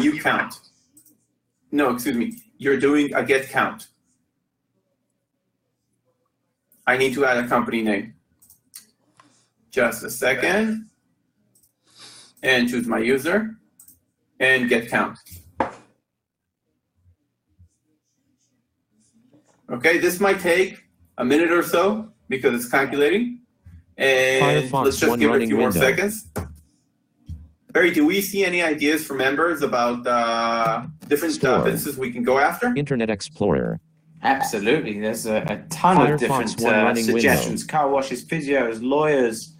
new count. No, excuse me. You're doing a get count. I need to add a company name. Just a second. And choose my user and get count. Okay, this might take a minute or so because it's calculating. And Firefox let's just give it a few more window. seconds. Barry, do we see any ideas from members about different Store. businesses we can go after? Internet Explorer. Absolutely. There's a ton Firefox of different one running suggestions. Car washes, physios, lawyers,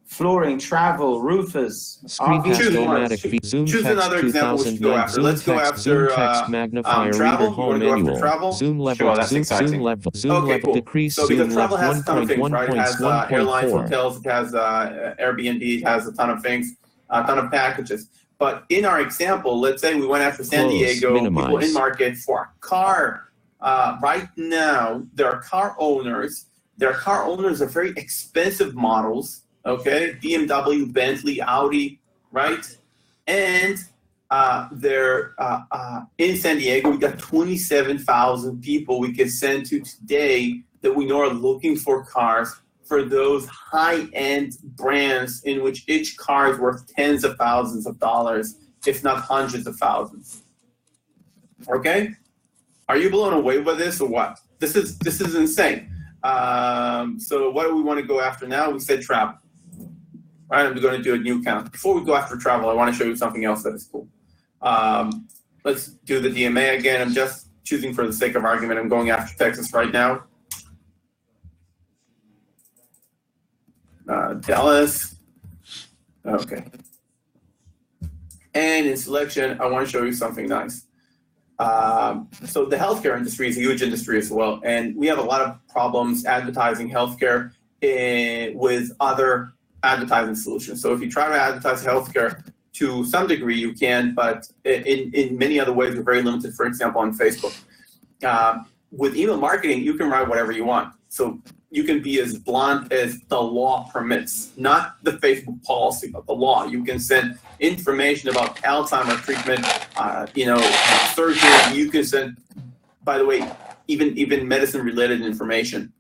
flooring, travel, roofers. Screencast Choose one. automatic feed. Zoom Choose text another example we should go 2009. after. Zoom Let's go text. after Zoom text magnifier travel. reader You home wanna go after manual. travel? Zoom level. Sure, that's Zoom exciting. level. Zoom Okay, level cool. decrease. So because Zoom travel level has a ton of things, right? It has airlines, 1.1.4. hotels, it has Airbnb, it has a ton of things, a ton of packages. But in our example, let's say we went after San Close, Diego, minimize. people in market for a car. Right now, there are car owners. Their car owners are very expensive models, okay? BMW, Bentley, Audi, right? And they're in San Diego. We got 27,000 people we can send to today that we know are looking for cars for those high-end brands in which each car is worth tens of thousands of dollars, if not hundreds of thousands. Okay? Are you blown away by this or what? This is insane. So what do we want to go after now? We said travel. All right, I'm going to do a new count. Before we go after travel, I want to show you something else that is cool. Let's do the DMA again. I'm just choosing for the sake of argument. I'm going after Texas right now. Dallas. Okay. And in selection, I want to show you something nice. So the healthcare industry is a huge industry as well, and we have a lot of problems advertising healthcare with other advertising solutions. So if you try to advertise healthcare to some degree, you can, but in many other ways, we're very limited. For example, on Facebook. With email marketing, you can write whatever you want. So you can be as blunt as the law permits, not the Facebook policy, but the law. You can send information about Alzheimer's treatment, surgery. You can send, by the way, even medicine-related information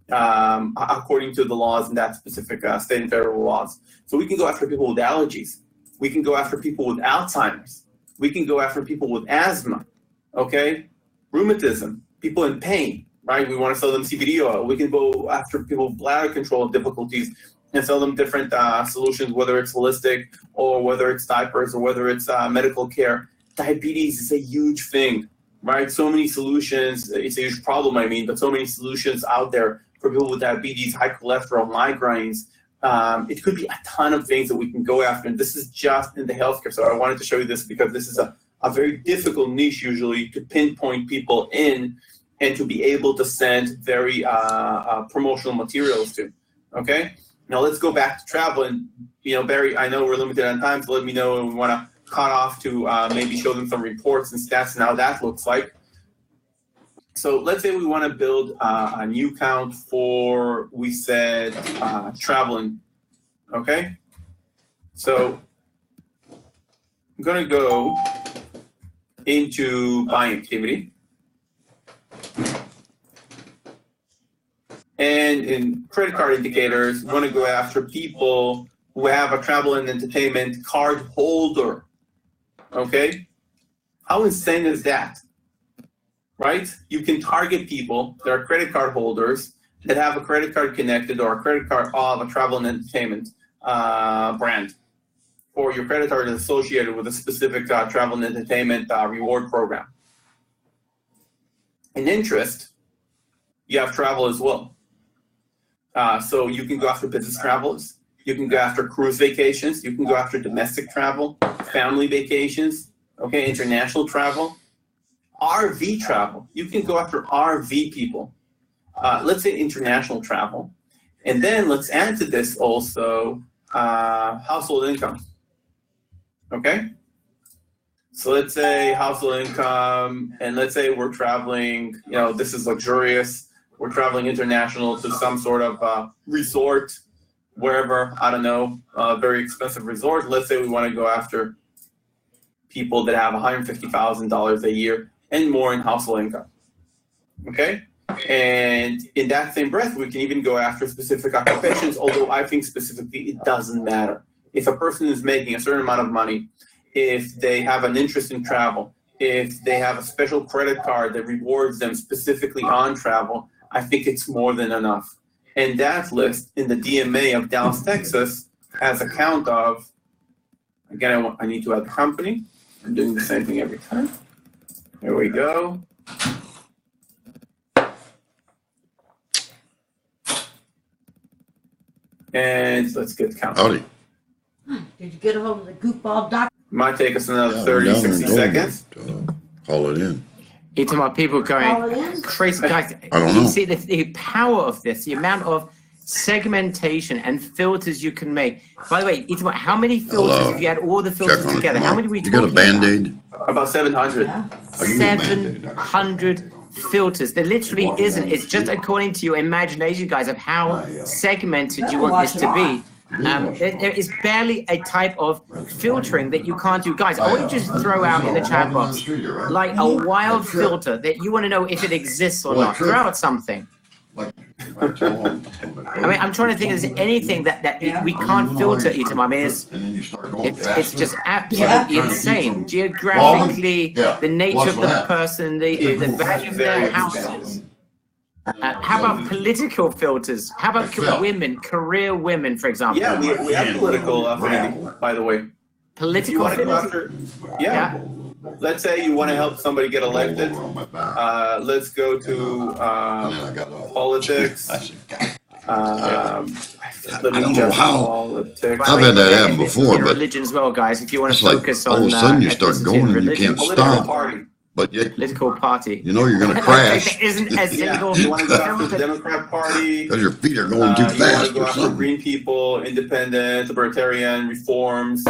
according to the laws in that specific state and federal laws. So we can go after people with allergies. We can go after people with Alzheimer's. We can go after people with asthma, okay? Rheumatism, people in pain. Right, we want to sell them CBD oil. We can go after people with bladder control difficulties and sell them different solutions, whether it's holistic or whether it's diapers or whether it's medical care. Diabetes is a huge thing, right? So many solutions. It's a huge problem, but so many solutions out there for people with diabetes, high cholesterol, migraines. It could be a ton of things that we can go after, and this is just in the healthcare. So I wanted to show you this because this is a very difficult niche usually to pinpoint people in and to be able to send very promotional materials to, okay? Now let's go back to travel, and Barry, I know we're limited on time, so let me know when we want to cut off to maybe show them some reports and stats and how that looks like. So let's say we want to build a new count for, we said, traveling, okay? So I'm gonna go into buying activity. And in credit card indicators, we want to go after people who have a travel and entertainment card holder. Okay? How insane is that? Right? You can target people that are credit card holders that have a credit card connected or a credit card of a travel and entertainment brand. Or your credit card is associated with a specific travel and entertainment reward program. In interest, you have travel as well. So you can go after business travelers. You can go after cruise vacations. You can go after domestic travel, family vacations, okay, international travel, RV travel. You can go after RV people. Let's say international travel. And then let's add to this also household income. Okay? So let's say household income, and let's say we're traveling, this is luxurious. We're traveling international to some sort of resort, wherever, I don't know, very expensive resort. Let's say we want to go after people that have $150,000 a year and more in household income. Okay? And in that same breath, we can even go after specific occupations, although I think specifically it doesn't matter. If a person is making a certain amount of money, if they have an interest in travel, if they have a special credit card that rewards them specifically on travel, I think it's more than enough. And that list in the DMA of Dallas, Texas, has a count of, again, I need to add the company. I'm doing the same thing every time. There we go. And let's get the count. Howdy. Did you get a hold of the goofball doctor? Might take us another 30, 60 seconds. Call it in. You're talking about people Call going it in? crazy. Guys, I don't you know. see the power of this, the amount of segmentation and filters you can make. By the way, it's about how many filters, Hello. if you add all the filters Check on it. together, Come how on. many we You got a talking about? Band-Aid? About 700. Yeah. I can get a Band-Aid. 700 filters. There literally isn't. It's just according to your imagination, guys, of how segmented you want this to be. There is barely a type of filtering that you can't do. Guys, I want you to just throw out in the chat box like a wild filter that you want to know if it exists or not. Throw out something. I mean, I'm trying to think if there's anything that we can't filter, Itamar. I mean, it's just absolutely insane. Geographically, the nature of the person, the value of their houses. How about political filters? How about women, career women, for example? Yeah, we have political affinity, by the way. If you Political want to go filters. after, yeah. Let's say you want to help somebody get elected. Let's go to politics. Let me don't know just how. politics. I've had that happen before, in but religion as well, guys. If you want it's to like focus all on of a sudden you start ethnicity going and you religion, can't Political stop. party. But yet, political party. you know you're going to crash There isn't a Yeah, single you want to go after the filter. Democrat Party. because your feet are going too You want fast to go or after something. Green people, independent, libertarian, reforms,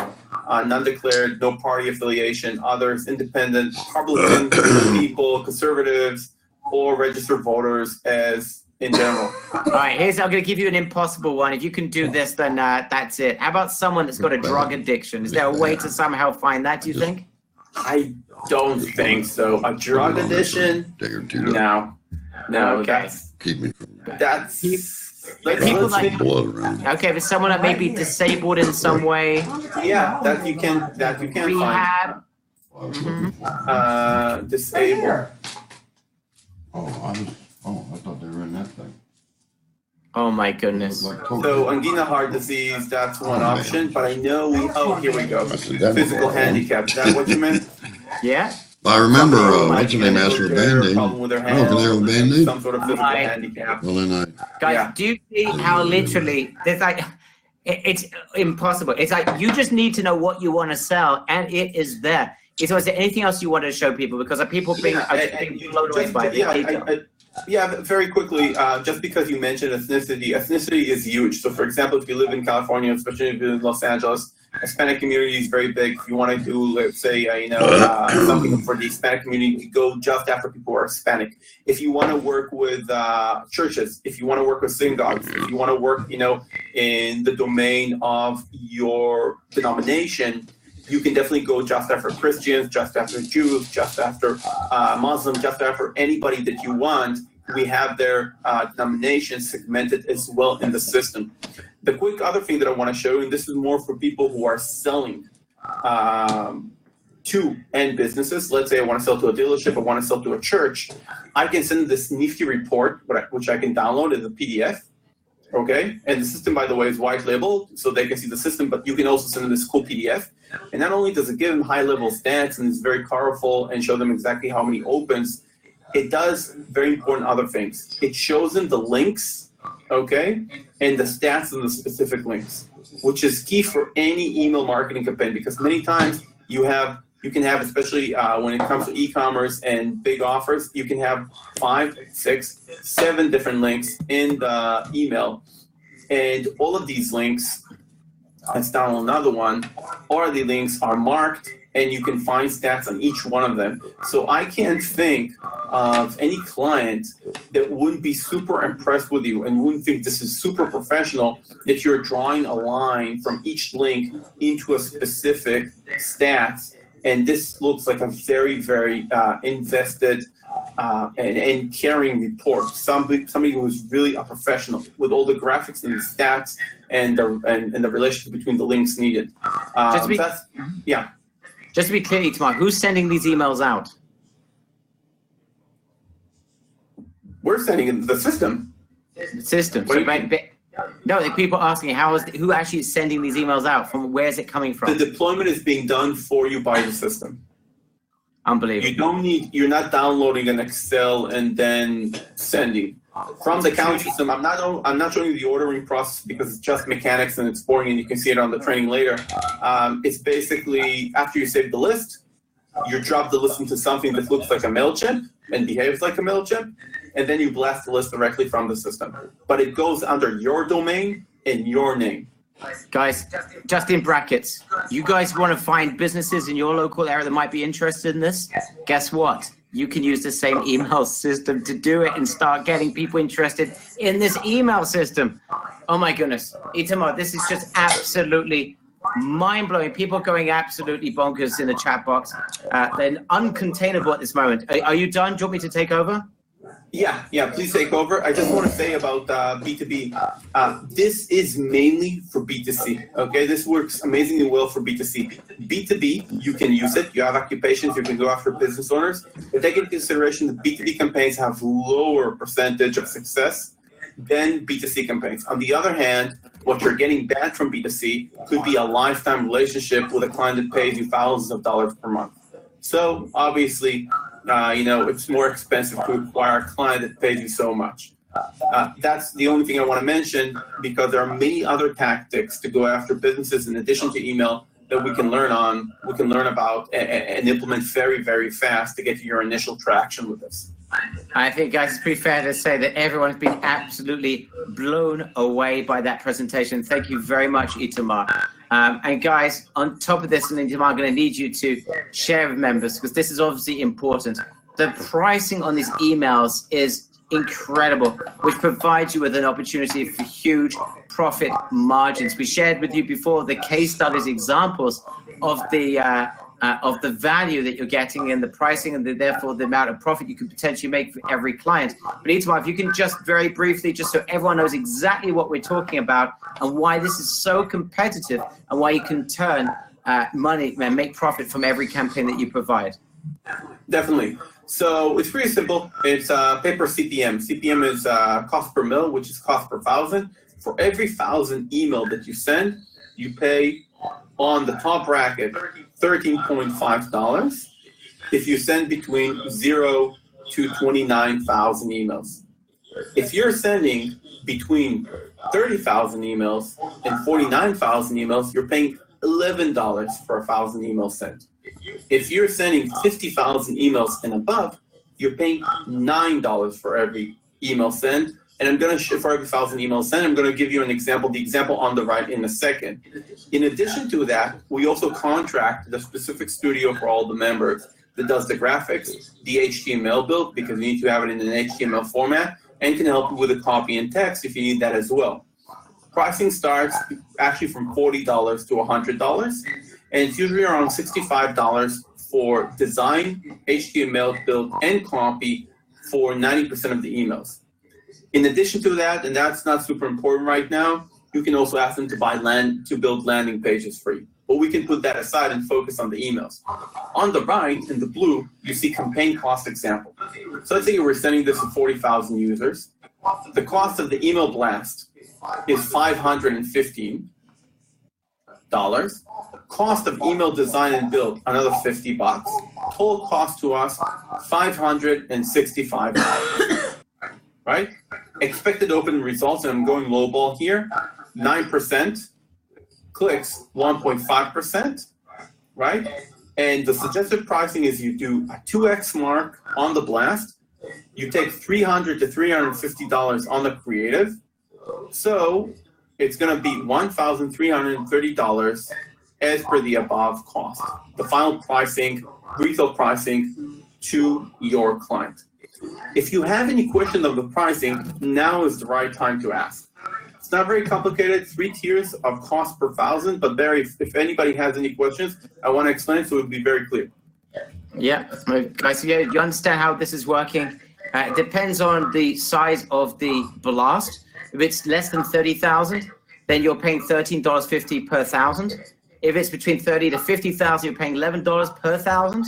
non-declared, no party affiliation, others, independent, Republican people, conservatives, or registered voters as in general. All right, I'm going to give you an impossible one. If you can do this, then that's it. How about someone that's got a drug addiction? Is there a way to somehow find that, do you think? I don't think so. A drug addiction? Day or two to No, Okay. keep me from that's People let's like- blood around. Okay, but someone that may be disabled in some way, yeah, that you can find. rehab. Disabled. I thought they were in that thing. Oh my goodness. So angina heart disease, that's one option, but I know here we go. I said that Physical before. handicap, is that what you meant? Yeah? I remember, Somebody who what's her name might asked for a get a Band-Aid. problem with their Oh, can I have a hands, Band-Aid? some sort of physical Right. handicap. Well, then Guys, Yeah. do you see how literally there's like it's impossible. It's like you just need to know what you want to sell, and it is there. So is there anything else you want to show people? Because people being blown away by the Yeah, very quickly, just because you mentioned ethnicity is huge. So, for example, if you live in California, especially if you live in Los Angeles, Hispanic community is very big. If you want to do, let's say, something for the Hispanic community, you go just after people who are Hispanic. If you want to work with churches, if you want to work with synagogues, if you want to work, in the domain of your denomination, you can definitely go just after Christians, just after Jews, just after Muslims, just after anybody that you want. We have their denominations segmented as well in the system. The quick other thing that I want to show you, and this is more for people who are selling to end businesses. Let's say I want to sell to a dealership, I want to sell to a church. I can send this nifty report, which I can download as a PDF. Okay, and the system, by the way, is white labeled, so they can see the system, but you can also send them this cool PDF. And not only does it give them high-level stats and it's very powerful and show them exactly how many opens, it does very important other things. It shows them the links, okay, and the stats and the specific links, which is key for any email marketing campaign, because many times you can have, especially when it comes to e-commerce and big offers, you can have 5, 6, 7 different links in the email. And all of these links, let's download another one, all of the links are marked and you can find stats on each one of them. So I can't think of any client that wouldn't be super impressed with you and wouldn't think this is super professional if you're drawing a line from each link into a specific stats And this looks like a very, very invested and caring report. Somebody who's really a professional with all the graphics and the stats and the relationship between the links needed. Just to be clear, Itamar, who's sending these emails out? We're sending it to the system. The system. What do you mean? No, the people asking who actually is sending these emails out from? Where is it coming from? The deployment is being done for you by the system. Unbelievable. You're not downloading an Excel and then sending from the account system. I'm not showing you the ordering process because it's just mechanics and it's boring and you can see it on the training later. It's basically after you save the list, you drop the list into something that looks like a MailChimp and behaves like a MailChimp, and then you blast the list directly from the system. But it goes under your domain and your name. Guys, just in brackets, you guys want to find businesses in your local area that might be interested in this? Guess what? You can use the same email system to do it and start getting people interested in this email system. Oh my goodness. Itamar, this is just absolutely mind-blowing. People going absolutely bonkers in the chat box. They're uncontainable at this moment. Are you done? Do you want me to take over? Yeah, please take over. I just want to say about B2B. This is mainly for B2C, okay? This works amazingly well for B2C. B2B, you can use it. You have occupations, you can go after business owners. But take into consideration that B2B campaigns have lower percentage of success than B2C campaigns. On the other hand, what you're getting back from B2C could be a lifetime relationship with a client that pays you thousands of dollars per month. So obviously, it's more expensive to acquire a client that pays you so much. That's the only thing I want to mention because there are many other tactics to go after businesses in addition to email that we can learn about and implement very, very fast to get to your initial traction with this. I think, guys, it's pretty fair to say that everyone's been absolutely blown away by that presentation. Thank you very much, Itamar. And guys, on top of this, Itamar, I'm going to need you to share with members because this is obviously important. The pricing on these emails is incredible, which provides you with an opportunity for huge profit margins. We shared with you before the case studies examples of the value that you're getting and the pricing and therefore the amount of profit you could potentially make for every client. But Itamar, if you can just very briefly, just so everyone knows exactly what we're talking about and why this is so competitive and why you can turn money and make profit from every campaign that you provide. Definitely. So it's pretty simple. It's pay per CPM. CPM is cost per mil, which is cost per 1,000. For every 1,000 email that you send, you pay on the top bracket $13.5 if you send between 0 to 29,000 emails. If you're sending between 30,000 emails and 49,000 emails, you're paying $11 for 1,000 emails sent. If you're sending 50,000 emails and above, you're paying $9 for every email sent. And I'm going to, for every 1,000 emails sent, I'm going to give you an example, the example on the right in a second. In addition to that, we also contract the specific studio for all the members that does the graphics, the HTML build, because you need to have it in an HTML format, and can help you with the copy and text if you need that as well. Pricing starts actually from $40 to $100, and it's usually around $65 for design, HTML build, and copy for 90% of the emails. In addition to that, and that's not super important right now, you can also ask them to build landing pages for you. But we can put that aside and focus on the emails. On the right, in the blue, you see campaign cost example. So let's say you were sending this to 40,000 users. The cost of the email blast is $515. Cost of email design and build, another $50. Total cost to us, $565. Right? Expected open results, and I'm going lowball here, 9%. Clicks, 1.5%. Right? And the suggested pricing is you do a 2x mark on the blast. You take $300 to $350 on the creative. So it's going to be $1,330 as per the above cost. The final pricing, retail pricing to your client. If you have any question of the pricing, now is the right time to ask. It's not very complicated. 3 tiers of cost per thousand. But Barry, if anybody has any questions, I want to explain so it will be very clear. Yeah, guys, you understand how this is working? It depends on the size of the blast. If it's less than 30,000, then you're paying $13.50 per thousand. If it's between 30 to 50,000, you're paying $11 per thousand.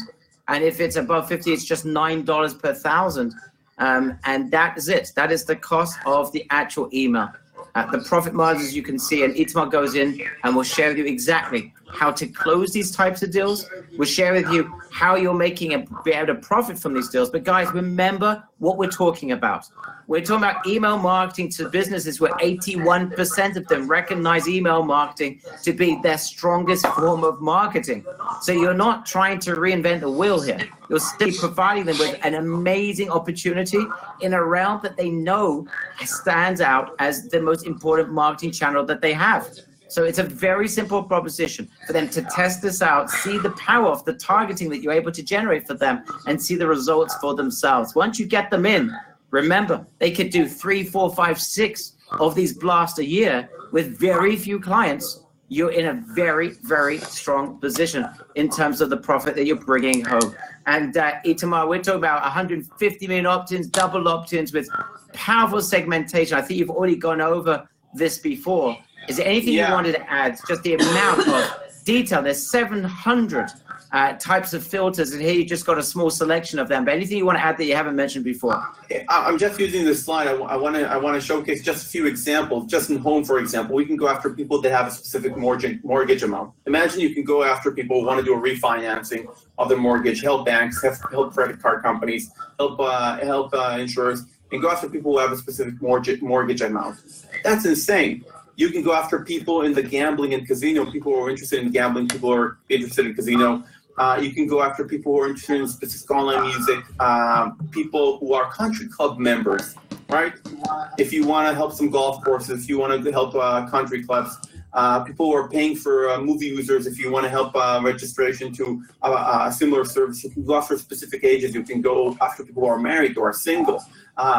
And if it's above 50, it's just $9 per thousand. And that is it. That is the cost of the actual email. The profit margins you can see, and Itamar goes in and will share with you exactly how to close these types of deals. We'll share with you how you're making be able to profit from these deals. But guys, remember what we're talking about. We're talking about email marketing to businesses where 81% of them recognize email marketing to be their strongest form of marketing. So you're not trying to reinvent the wheel here. You're still providing them with an amazing opportunity in a realm that they know stands out as the most important marketing channel that they have. So it's a very simple proposition for them to test this out, see the power of the targeting that you're able to generate for them, and see the results for themselves. Once you get them in, remember, they could do 3, 4, 5, 6 of these blasts a year with very few clients. You're in a very, very strong position in terms of the profit that you're bringing home. And Itamar, we're talking about 150 million opt-ins, double opt-ins with powerful segmentation. I think you've already gone over this before. Is there anything you wanted to add? Just the amount of detail. There's 700 types of filters, and here you just got a small selection of them. But anything you want to add that you haven't mentioned before? I'm just using this slide. I want to showcase just a few examples. Just in home, for example, we can go after people that have a specific mortgage amount. Imagine you can go after people who want to do a refinancing of their mortgage, help banks, help credit card companies, help insurers, and go after people who have a specific mortgage amount. That's insane. You can go after people in the gambling and casino, people who are interested in gambling, people who are interested in casino. You can go after people who are interested in specific online music, people who are country club members, right? If you want to help some golf courses, if you want to help country clubs, people who are paying for movie users, if you want to help registration to a similar service, you can go after specific ages. You can go after people who are married or are single.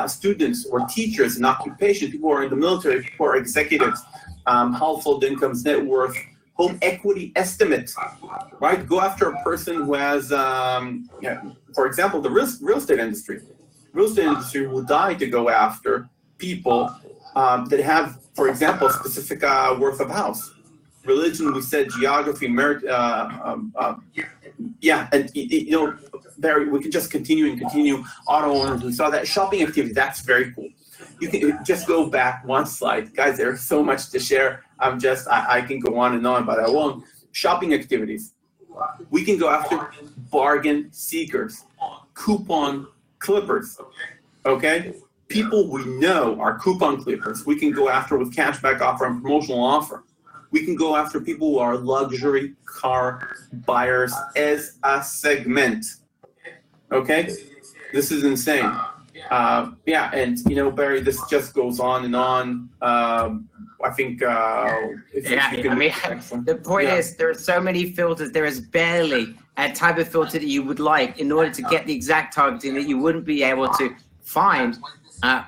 Students or teachers in occupation, people who are in the military, people who are executives, household incomes, net worth, home equity estimate, right? Go after a person who has, for example, the real estate industry. Real estate industry will die to go after people that have, for example, specific worth of house. Religion, we said, geography, merit, and Barry, we can just continue. Auto owners, we saw that. Shopping activity, that's very cool. You can just go back one slide. Guys, there's so much to share. I can go on and on, but I won't. Shopping activities. We can go after bargain seekers, coupon clippers, okay? People we know are coupon clippers. We can go after with cashback offer and promotional offer. We can go after people who are luxury car buyers as a segment. Okay, this is insane. And Barry, this just goes on and on. I think. The point is, there are so many filters. There is barely a type of filter that you would like in order to get the exact targeting that you wouldn't be able to find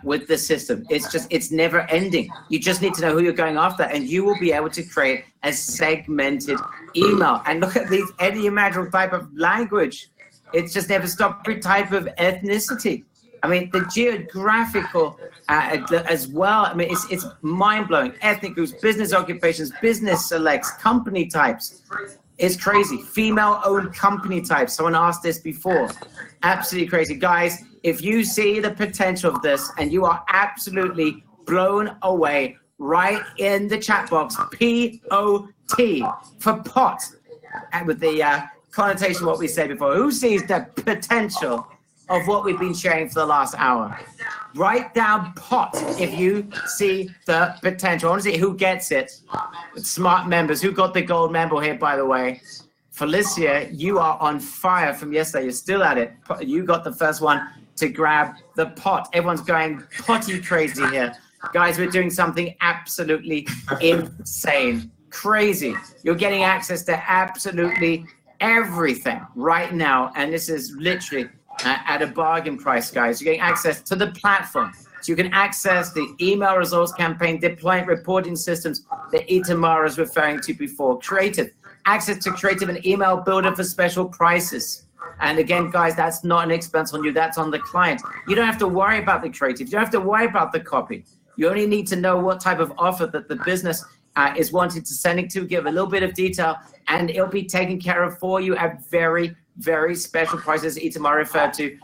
with the system. It's never ending. You just need to know who you're going after, and you will be able to create a segmented email. And look at these, any imaginable type of language. It's just never stopped. Every type of ethnicity. I mean, the geographical as well. I mean, it's mind-blowing. Ethnic groups, business occupations, business selects, company types. It's crazy. Female-owned company types. Someone asked this before. Absolutely crazy. Guys, if you see the potential of this and you are absolutely blown away, right in the chat box, P-O-T for pot, and with the connotation of what we said before. Who sees the potential of what we've been sharing for the last hour? Write down pot if you see the potential. I want to see who gets it. Smart members. Who got the gold member here, by the way? Felicia, you are on fire from yesterday. You're still at it. You got the first one to grab the pot. Everyone's going potty crazy here. Guys, we're doing something absolutely insane. Crazy. You're getting access to absolutely everything right now. And this is literally at a bargain price, guys. You're getting access to the platform, So you can access the email results campaign deployment reporting systems that Itamar was referring to before. Creative, access to Creative and email builder for special prices. And again, guys, that's not an expense on you. That's on the client. You don't have to worry about the creative. You don't have to worry about the copy. You only need to know what type of offer that the business is wanting to send it to, give a little bit of detail, and it'll be taken care of for you at very, very special prices Itamar referred to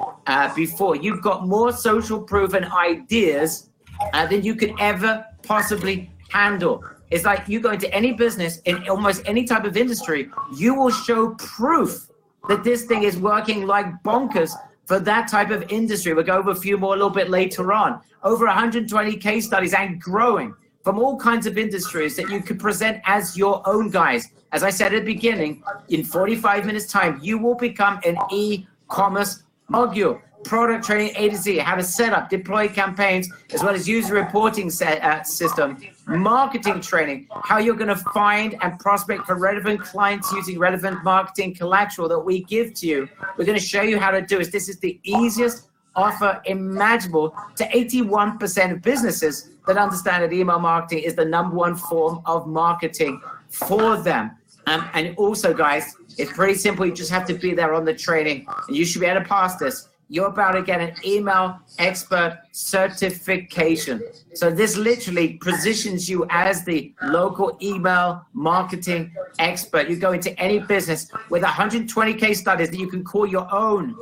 before. You've got more social proof and ideas than you could ever possibly handle. It's like you go into any business in almost any type of industry, you will show proof that this thing is working like bonkers for that type of industry. We'll go over a few more a little bit later on. Over 120 case studies and growing from all kinds of industries that you could present as your own, guys. As I said at the beginning, in 45 minutes time, you will become an e-commerce mogul. Product training A to Z, how to set up, deploy campaigns, as well as user reporting system, marketing training, how you're going to find and prospect for relevant clients using relevant marketing collateral that we give to you. We're going to show you how to do it. This is the easiest offer imaginable to 81% of businesses that understand that email marketing is the #1 form of marketing for them. And also, guys, it's pretty simple. You just have to be there on the training, and you should be able to pass this. You're about to get an email expert certification. So this literally positions you as the local email marketing expert. You go into any business with 120 case studies that you can call your own.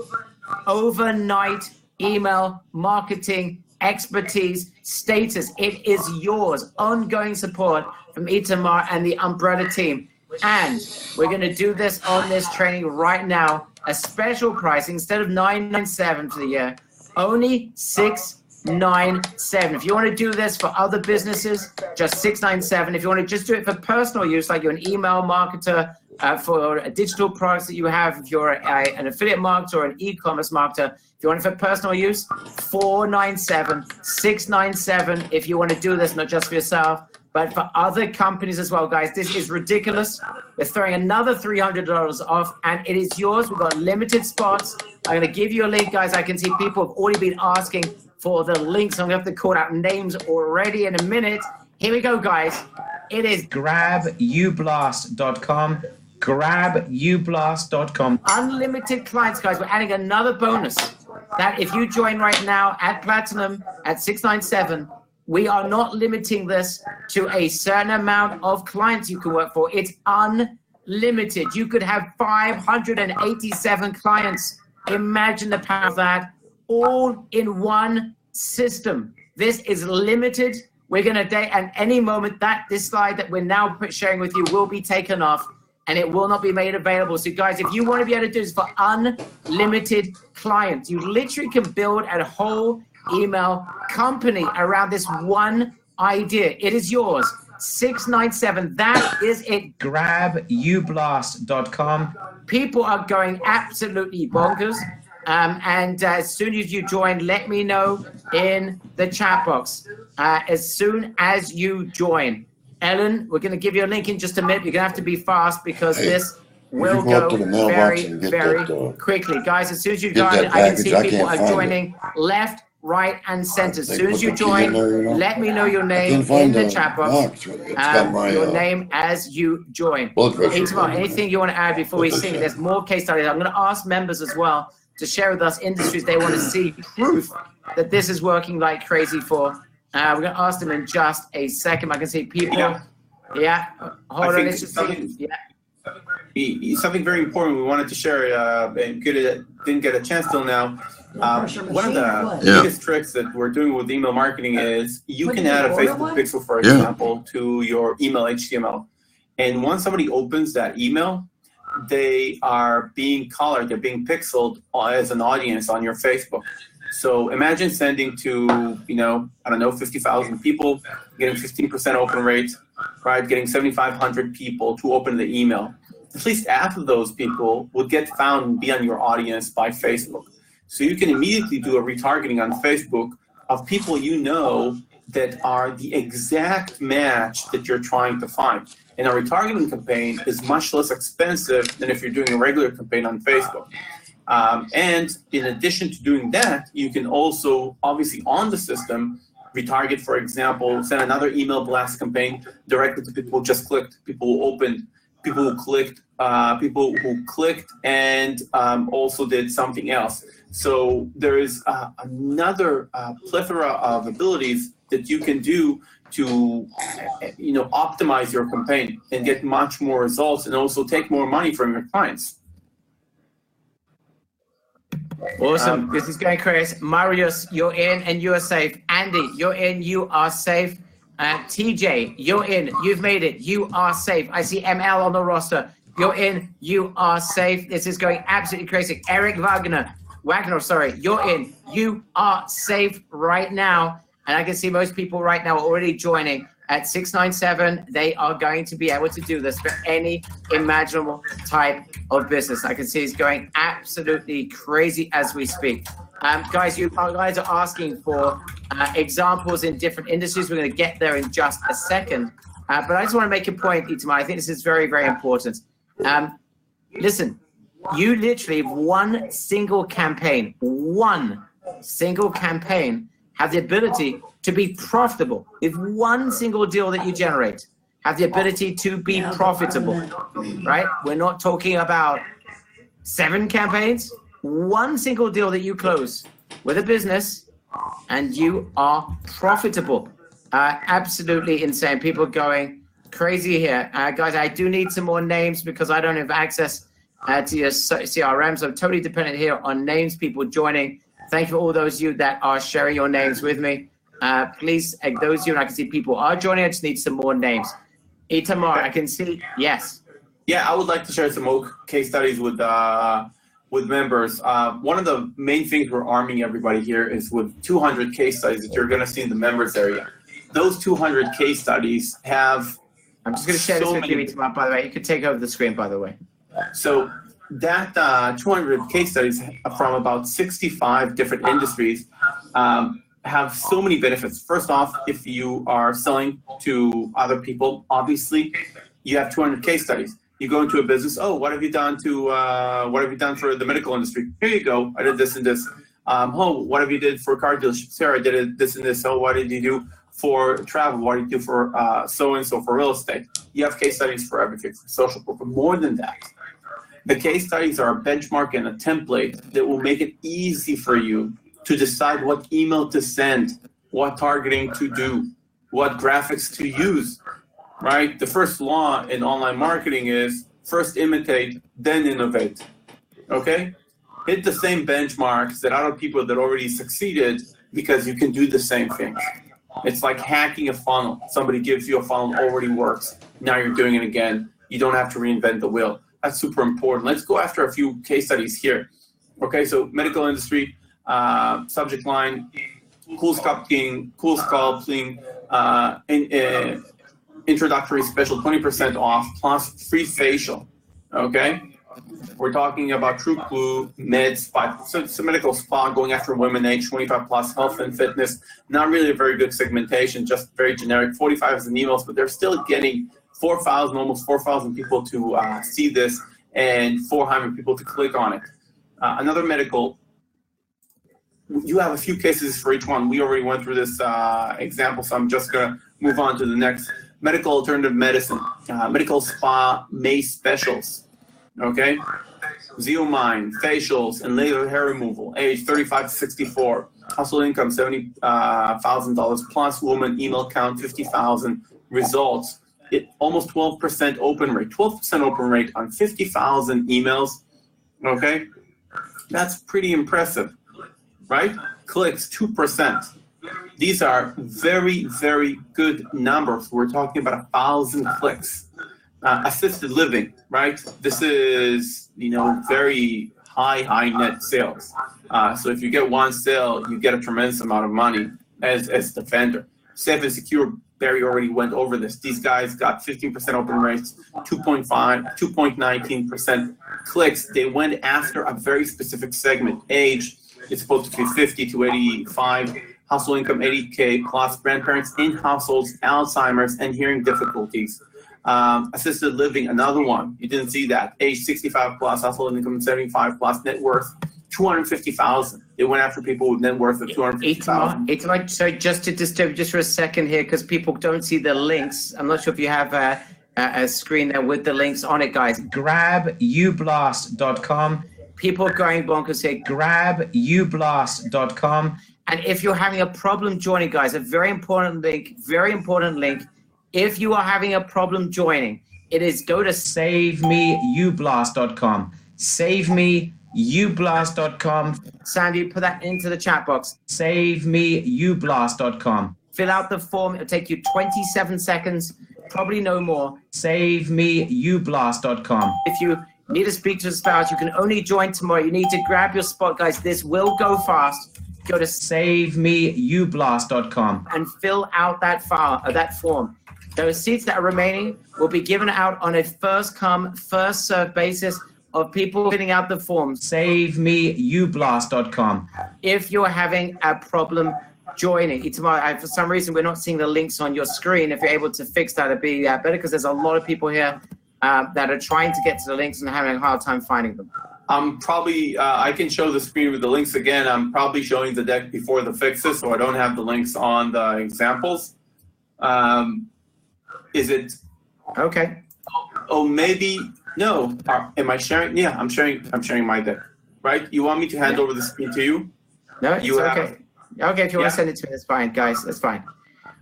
Overnight email marketing expertise status. It is yours. Ongoing support from Itamar and the Umbrella team. And we're going to do this on this training right now. A special pricing instead of $997 for the year, only $697. If you want to do this for other businesses, just $697. If you want to just do it for personal use, like you're an email marketer for digital products that you have, if you're an affiliate marketer or an e-commerce marketer, if you want it for personal use, $497, $697. If you want to do this, not just for yourself, but for other companies as well, guys. This is ridiculous. We're throwing another $300 off, and it is yours. We've got limited spots. I'm going to give you a link, guys. I can see people have already been asking for the links. I'm going to have to call out names already in a minute. Here we go, guys. It is grabublast.com. Grabublast.com. Unlimited clients, guys. We're adding another bonus that if you join right now at Platinum at $697, we are not limiting this to a certain amount of clients you can work for. It's unlimited. You could have 587 clients. Imagine the power of that, all in one system. This is limited. We're going to, at any moment, this slide that we're now sharing with you will be taken off, and it will not be made available. So, guys, if you want to be able to do this for unlimited clients, you literally can build a whole email company around this one idea. It is yours. $697. That is it. Grabublast.com. People are going absolutely bonkers. And as soon as you join, let me know in the chat box. As soon as you join. Ellen, we're going to give you a link in just a minute. You're going to have to be fast because this will go very, very quickly. Guys, as soon as you join, I can see people are joining left, right, and center. As soon as you join, let me know your name in the chat box. Your name as you join. Anything you want to add before we sing? There's more case studies. I'm going to ask members as well to share with us industries they want to see proof that this is working like crazy for. We're going to ask them in just a second. I can see people. Yeah. Hold on. It's just something very important we wanted to share and didn't get a chance till now. One of the biggest tricks that we're doing with email marketing is you can add a Facebook pixel, for example, to your email HTML. And once somebody opens that email, they are being colored, they're being pixeled as an audience on your Facebook. So imagine sending to, 50,000 people, getting 15% open rate, right? Getting 7,500 people to open the email. At least half of those people would get found and be on your audience by Facebook. So you can immediately do a retargeting on Facebook of people you know that are the exact match that you're trying to find. And a retargeting campaign is much less expensive than if you're doing a regular campaign on Facebook. And in addition to doing that, you can also, obviously on the system, retarget, for example, send another email blast campaign directly to people who just clicked, people who opened, people who clicked and also did something else. So there is another plethora of abilities that you can do to optimize your campaign and get much more results and also take more money from your clients. Awesome. This is going, Chris. Marius, you're in and you are safe. Andy, you're in, you are safe. TJ, you're in, you've made it, you are safe. I see ML on the roster. You're in, you are safe. This is going absolutely crazy. Eric Wagner, you're in, you are safe right now. And I can see most people right now are already joining at 697. They are going to be able to do this for any imaginable type of business. I can see it's going absolutely crazy as we speak. Guys, you guys are asking for examples in different industries. We're going to get there in just a second. But I just want to make a point, Itamar. I think this is very, very important. Listen, you literally have one single campaign have the ability to be profitable. If one single deal that you generate have the ability to be profitable, right? We're not talking about 7 campaigns. One single deal that you close with a business and you are profitable. Absolutely insane. People going crazy here. Guys, I do need some more names because I don't have access to your CRM. So I'm totally dependent here on names, people joining. Thank you for all those of you that are sharing your names with me. Please, those of you, and I can see people are joining, I just need some more names. Itamar, I can see, yes. Yeah, I would like to share some more case studies with members. One of the main things we're arming everybody here is with 200 case studies that you're going to see in the members area. Those 200 case studies have I'm just going to share this with you, Itamar, by the way. You can take over the screen, by the way. So that 200 case studies from about 65 different industries have so many benefits. First off, if you are selling to other people, obviously you have 200 case studies. You go into a business, oh, what have you done for the medical industry? Here you go, I did this and this. Oh, what have you did for car dealerships? Here, I did this and this. Oh, what did you do for travel? What did you do for so-and-so for real estate? You have case studies for everything, for social proof. But more than that, the case studies are a benchmark and a template that will make it easy for you to decide what email to send, what targeting to do, what graphics to use, right? The first law in online marketing is first imitate, then innovate, okay? Hit the same benchmarks that other people that already succeeded because you can do the same things. It's like hacking a funnel. Somebody gives you a funnel that already works. Now you're doing it again. You don't have to reinvent the wheel. That's super important. Let's go after a few case studies here. Okay, so medical industry, subject line, cool sculpting, introductory special, 20% off, plus free facial, okay? We're talking about True Clue, med spa, so it's a medical spa going after women age 25 plus, health and fitness. Not really a very good segmentation, just very generic. 45 is in emails, but they're still getting 4,000, almost 4,000 people to see this and 400 people to click on it. Another medical, you have a few cases for each one. We already went through this example, so I'm just gonna move on to the next. Medical alternative medicine, medical spa May specials, okay? Zeomine, facials, and laser hair removal, age 35 to 64. Household income, $70,000 plus, woman email count, 50,000 results. Almost 12% open rate, 12% open rate on 50,000 emails, okay? That's pretty impressive, right? Clicks, 2%. These are very, very good numbers. We're talking about 1,000 clicks. Assisted living, right? This is, very high net sales. So if you get one sale, you get a tremendous amount of money as the vendor. Safe and secure, Barry already went over this. These guys got 15% open rates, 2.19% clicks. They went after a very specific segment. Age, it's supposed to be 50 to 85. Household income, 80K plus. Grandparents in households, Alzheimer's, and hearing difficulties. Assisted living, another one. You didn't see that. Age 65 plus, household income 75 plus, net worth 250,000. They went after people with net worth of 250,000. It's like, so just to disturb just for a second here, because people don't see the links. I'm not sure if you have a screen there with the links on it, guys. GrabUblast.com. People are going bonkers here. GrabUblast.com. And if you're having a problem joining, guys, a very important link. If you are having a problem joining, it is go to SaveMeUblast.com. SaveMeUblast.com. Sandy, put that into the chat box. SaveMeUblast.com. Fill out the form. It'll take you 27 seconds, probably no more. SaveMeUblast.com. If you need to speak to a spouse, you can only join tomorrow. You need to grab your spot, guys. This will go fast. Go to SaveMeUblast.com and fill out that file, that form. Those seats that are remaining will be given out on a first come, first served basis of people filling out the form. SaveMeUblast.com. If you're having a problem joining, for some reason we're not seeing the links on your screen. If you're able to fix that, it'd be better, because there's a lot of people here that are trying to get to the links and having a hard time finding them. I'm probably, I can show the screen with the links again. I'm probably showing the deck before the fixes, so I don't have the links on the examples. Is it? Okay. Oh, maybe, no. Am I sharing? Yeah, I'm sharing my deck, right? You want me to hand over the screen to you? No, it's okay. Okay, if you want to send it to me, that's fine, guys. That's fine.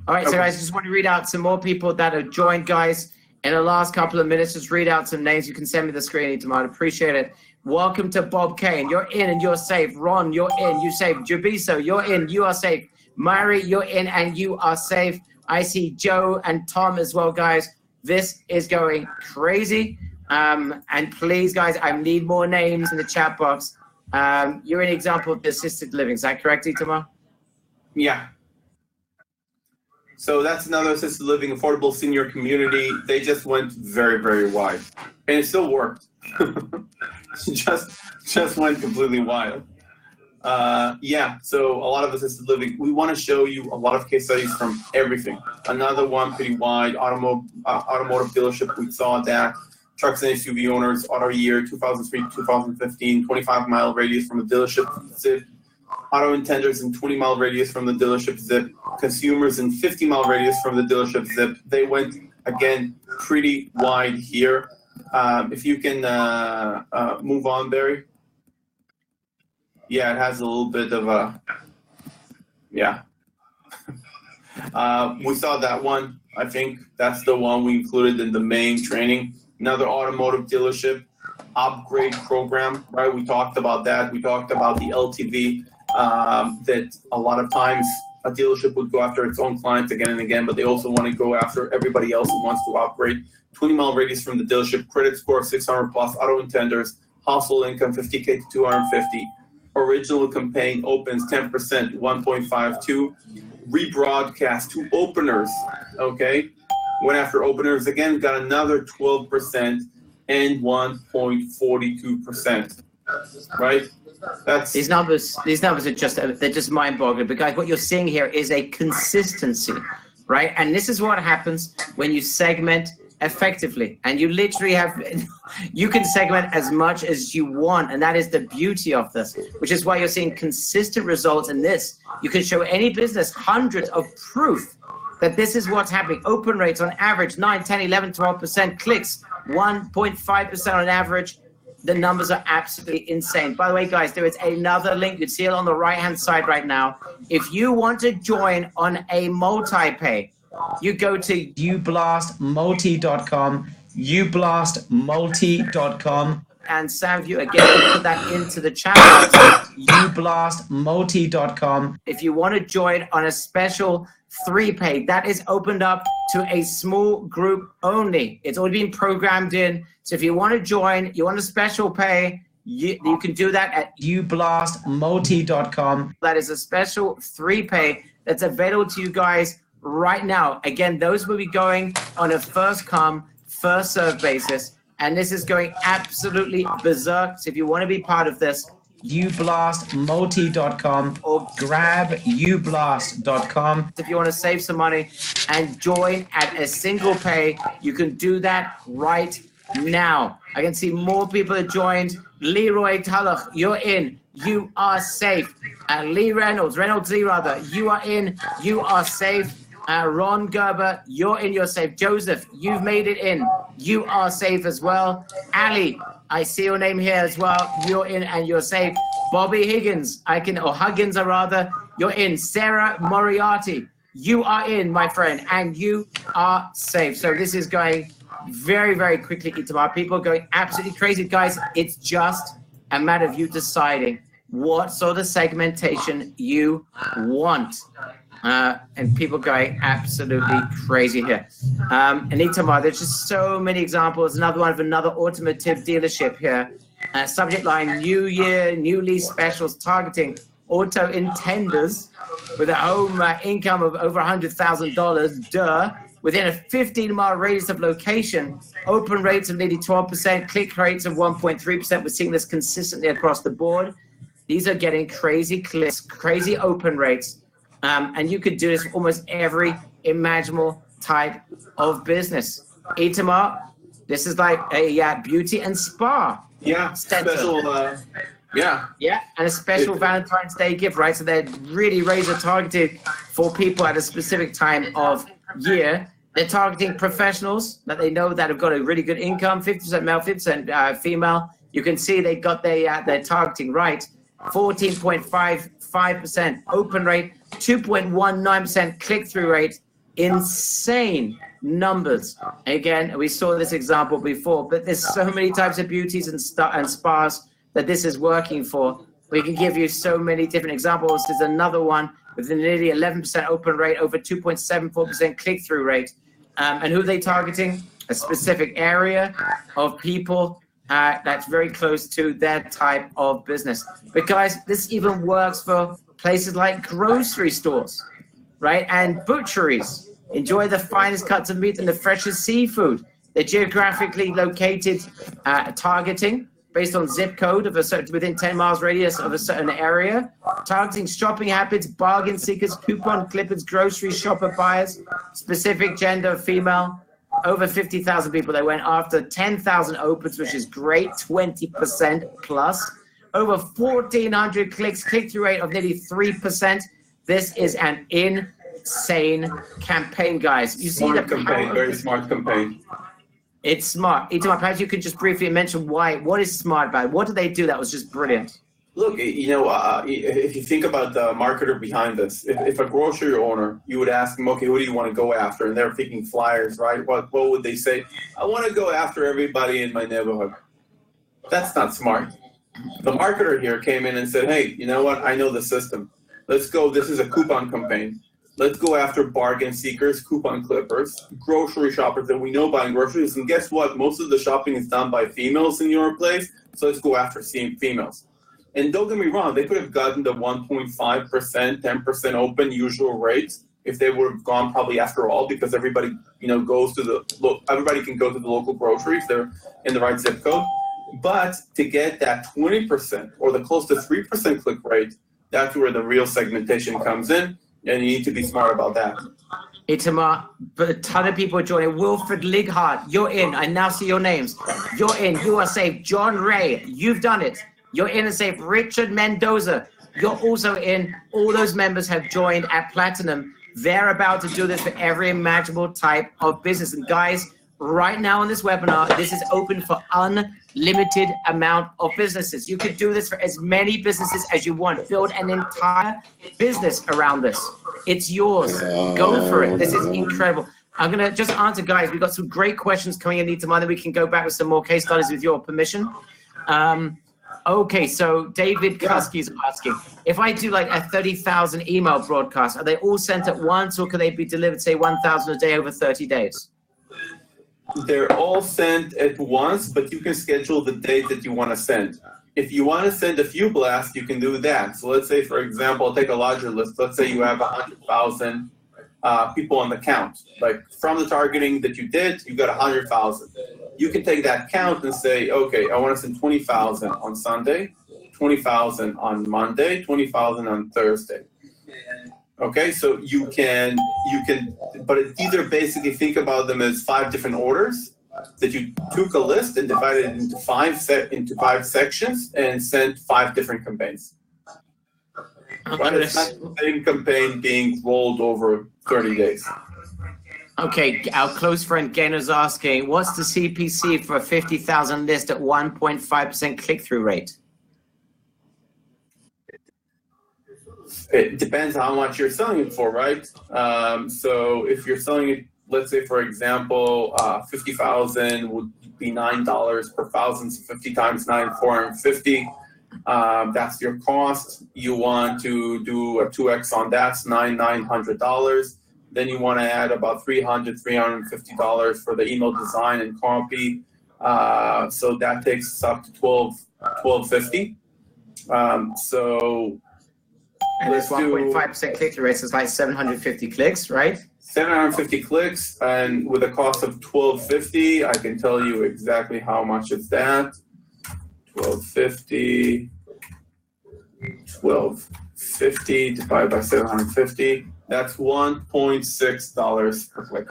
All right, so guys, I just want to read out some more people that have joined, guys. In the last couple of minutes, just read out some names. You can send me the screen, Itamar. I'd appreciate it. Welcome to Bob Kane. You're in and you're safe. Ron, you're in. You safe. Jabiso, you're in. You are safe. Mari, you're in and you are safe. I see Joe and Tom as well, guys. This is going crazy. And please, guys, I need more names in the chat box. You're an example of the assisted living. Is that correct, Itamar? Yeah. So that's another assisted living, affordable senior community. They just went very, very wide. And it still worked. just went completely wild. Yeah, so a lot of assisted living. We want to show you a lot of case studies from everything. Another one pretty wide, automotive dealership. We saw that. Trucks and SUV owners, auto year 2003 2015, 25-mile radius from the dealership zip. Auto intenders in 20-mile radius from the dealership zip. Consumers in 50-mile radius from the dealership zip. They went, again, pretty wide here. If you can move on, Barry. Yeah, it has a little bit of a, yeah. We saw that one. I think that's the one we included in the main training. Another automotive dealership upgrade program, right? We talked about that. We talked about the LTV, that a lot of times a dealership would go after its own clients again and again, but they also want to go after everybody else who wants to upgrade. 20-mile radius from the dealership, credit score 600 plus, auto intenders, household income 50K to 250. Original campaign opens 10%, 1.52. Rebroadcast to openers, okay? Went after openers again, got another 12% and 1.42%, right? That's these numbers are just mind-boggling. But guys, what you're seeing here is a consistency, right? And this is what happens when you segment effectively, and you literally you can segment as much as you want, and that is the beauty of this, which is why you're seeing consistent results in this. You can show any business hundreds of proof that this is what's happening. Open rates on average 9, 10, 11, 12%, clicks 1.5% on average. The numbers are absolutely insane. By the way, guys, there is another link. You can see it on the right-hand side right now. If you want to join on a multi-pay, you go to ublastmulti.com, ublastmulti.com. And Sam, you again put that into the chat box, ublastmulti.com. If you want to join on a special 3-pay, that is opened up to a small group only. It's already been programmed in. So if you want to join, you want a special pay, you can do that at ublastmulti.com. That is a special 3-pay that's available to you guys right now. Again, those will be going on a first come, first serve basis. And this is going absolutely berserk. So if you want to be part of this, ublastmulti.com or grab ublast.com. If you want to save some money and join at a single pay, you can do that right now. I can see more people have joined. Leroy Talach, you're in. You are safe. Lee Reynolds Lee rather, you are in. You are safe. Ron Gerber, you're in, you're safe. Joseph, you've made it in. You are safe as well. Ali, I see your name here as well. You're in and you're safe. Bobby Higgins, Huggins rather, you're in. Sarah Moriarty, you are in, my friend, and you are safe. So this is going very, very quickly, Itamar. People are going absolutely crazy. Guys, it's just a matter of you deciding what sort of segmentation you want. And people going absolutely crazy here. And Itamar, there's just so many examples. Another one of another automotive dealership here. Subject line, New Year, new lease specials targeting auto intenders with a home income of over $100,000. Within a 15-mile radius of location, open rates of nearly 12%, click rates of 1.3%. We're seeing this consistently across the board. These are getting crazy clicks, crazy open rates. And you could do this for almost every imaginable type of business. Itamar, this is like a beauty and spa. Yeah, center. special. Yeah, and a special Valentine's Day gift, right? So they're really razor targeted for people at a specific time of year. They're targeting professionals that they know that have got a really good income, 50% male, 50% female. You can see they got their targeting right. 14.55% open rate, 2.19% click-through rate. Insane numbers. Again, we saw this example before, but there's so many types of beauties and spas that this is working for. We can give you so many different examples. There's another one with a nearly 11% open rate, over 2.74% click-through rate. And who are they targeting? A specific area of people that's very close to their type of business. But guys, this even works for places like grocery stores, right? And butcheries. Enjoy the finest cuts of meat and the freshest seafood. They're geographically located targeting based on zip code of a certain, within 10 miles radius of a certain area, targeting shopping habits, bargain seekers, coupon clippers, grocery shopper buyers, specific gender, female. Over 50,000 people they went after, 10,000 opens, which is great, 20% plus. Over 1,400 clicks, click-through rate of nearly 3%. This is an insane campaign, guys. You see the campaign, very smart campaign. It's smart. Itamar, perhaps you could just briefly mention why. What is smart about it? What did they do that was just brilliant? Look, if you think about the marketer behind this, if a grocery owner, you would ask them, okay, who do you want to go after? And they're thinking flyers, right? What would they say? I want to go after everybody in my neighborhood. That's not smart. The marketer here came in and said, hey, you know what? I know the system. Let's go. This is a coupon campaign. Let's go after bargain seekers, coupon clippers, grocery shoppers that we know buying groceries. And guess what? Most of the shopping is done by females in your place. So let's go after females. And don't get me wrong, they could have gotten the 1.5%, 10% open usual rates if they would have gone probably after all, because everybody, goes to everybody can go to the local groceries. They're in the right zip code. But to get that 20% or the close to 3% click rate, that's where the real segmentation comes in. And you need to be smart about that. Itamar, but a ton of people are joining. Wilfred Lighart, you're in. I now see your names. You're in. You are safe. John Ray, you've done it. You're in and safe. Richard Mendoza, you're also in. All those members have joined at Platinum. They're about to do this for every imaginable type of business. And guys, right now on this webinar, this is open for unlimited amount of businesses. You could do this for as many businesses as you want. Build an entire business around this. It's yours. Go for it. This is incredible. I'm going to just answer, guys. We've got some great questions coming in, Itamar, then we can go back with some more case studies with your permission. Okay, so David Kusky is asking, if I do like a 30,000 email broadcast, are they all sent at once, or can they be delivered, say, 1,000 a day over 30 days? They're all sent at once, but you can schedule the date that you want to send. If you want to send a few blasts, you can do that. So let's say, for example, I'll take a larger list. Let's say you have 100,000 people on the count. Like from the targeting that you did, you got 100,000. You can take that count and say, okay, I want to send 20,000 on Sunday, 20,000 on Monday, 20,000 on Thursday. Okay, so you can, but these are basically, think about them as 5 different orders that you took a list and divided it into 5 sections and sent 5 different campaigns. Right? It's not the same campaign being rolled over 30 days. Okay, our close friend Gano's asking, what's the CPC for a 50,000 list at 1.5% click-through rate? It depends how much you're selling it for, right? So if you're selling it, let's say, for example, 50,000 would be $9 per thousand, so 50 times 9, 450. That's your cost. You want to do a 2x on that, it's $900. Then you want to add about $350 for the email design and copy. So that takes us up to $1,250. So and this 1.5% click-through rate is like 750 clicks, right? 750 clicks, and with a cost of $1,250, I can tell you exactly how much it's that. $1,250 divided by 750. That's $1.6 per click.